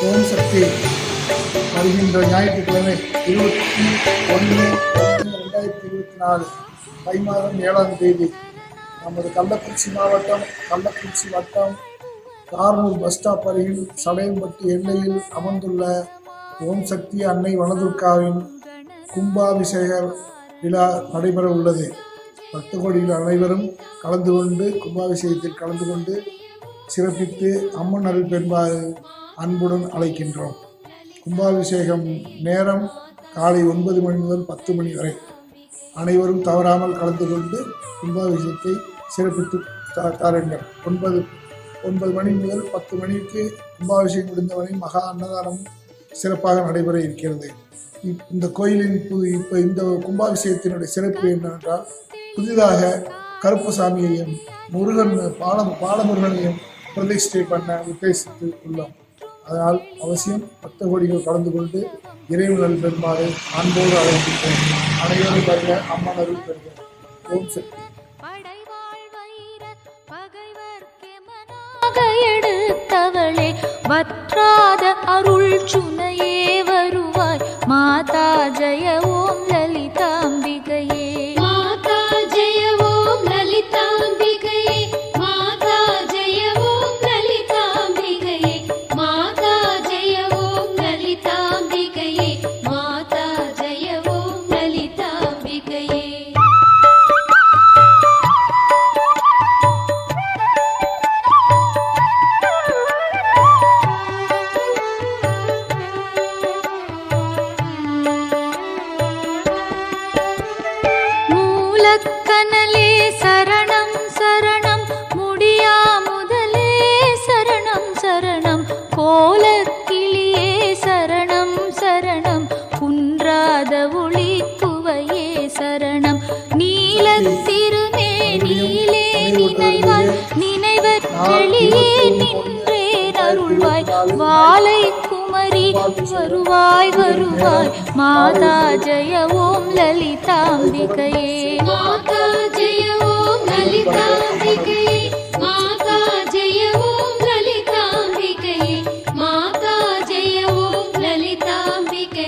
ஓம் சக்தி. வருகின்ற ஞாயிற்றுக்கிழமை 21/1/2024 தை மாதம் 7ஆம் தேதி நமது கள்ளக்குறிச்சி மாவட்டம் கள்ளக்குறிச்சி வட்டம் கார்னூர் பஸ் ஸ்டாப் அருகில் சடையம்பட்டி எல்லையில் அமர்ந்துள்ள ஓம் சக்தி அன்னை வனதுர்காவின் கும்பாபிஷேக விழா நடைபெற உள்ளது. பக்த கோடிகள் அனைவரும் கலந்து கொண்டு கும்பாபிஷேகத்தில் கலந்து கொண்டு சிறப்பித்து அம்மன் அருள் பெறுமாறு அன்புடன் அழைக்கின்றோம். கும்பாபிஷேகம் நேரம் காலை 9 மணி முதல் 10 மணி வரை. அனைவரும் தவறாமல் கலந்து கொண்டு கும்பாபிஷேகத்தை சிறப்பித்து தாருங்கள். 9 மணி முதல் 10 மணிக்கு கும்பாபிஷேகம் முடிந்தவரை மகா அன்னதானம் சிறப்பாக நடைபெற இருக்கிறது. இந்த கோயிலின் இந்த கும்பாபிஷேகத்தினுடைய சிறப்பு என்னவென்றால், புதிதாக கருப்பசாமியையும் முருகன் பாலமுருகனையும் பிரதிஷ்டை பண்ண உத்தேசித்து உள்ளோம். அதனால் அவசியம் பக்த கோடிகள் கலந்து கொண்டு இறைவனல் பெருமாறு அன்போடு அழைக்கின்றோம். அனைவரும் வருக, அம்மன் அருள் பெறுக. ஓம் சக்தி. எடுத்தவளே வற்றாத அருள் சுனையே வருவாய் மாதா ஜெய ஓம் லலிதாம்பிகையே. மாதா ஜெய ஓம் லலிதாம்பிகையே. மாதா ஜெய ஓம் லலிதாம்பிகையே. மாதா ஜெய ஓம் லலிதாம்பிகையே. மாதா ஜெய ஓம் லலிதாம்பிகையே. கனலே சரணம் சரணம் முடியா முதலே சரணம் சரணம் கோலக்கிளியே சரணம் சரணம் குன்றாத ஒளி குவையே சரணம் நீலத்திருமே நீலே நினைவாய் நினைவெளியே நின்றே அருள்வாய் வாலை குமரி வருவாய் வருவாய் மாதா ஜெய ஓம் லலிதாம்பிகையே. மாதா ஜெய ஓம் லலிதாம்பிகையே.